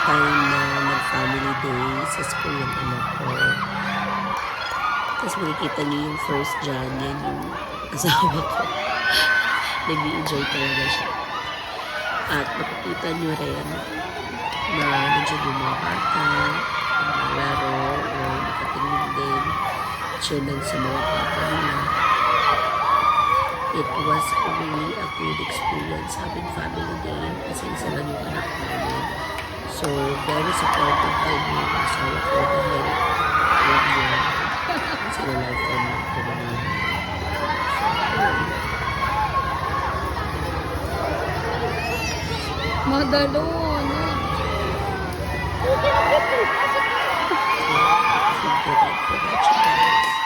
time na nag-family day sa school ng anak ko. Tapos makikita niyo yung first Jan, yan yung asawa ko. Nag-i-enjoy talaga siya. At makikita niyo rin na nandiyan yung mga bata, naglaro, o nakatingin din, chilling sa mga bata nila. It was really a good experience having family day kasi isa lang yung anak namin. So, very supportive by me. Asawa ko dahil huwag niya sila life from Kumanila. Madalo, ano? Thank you for watching, guys.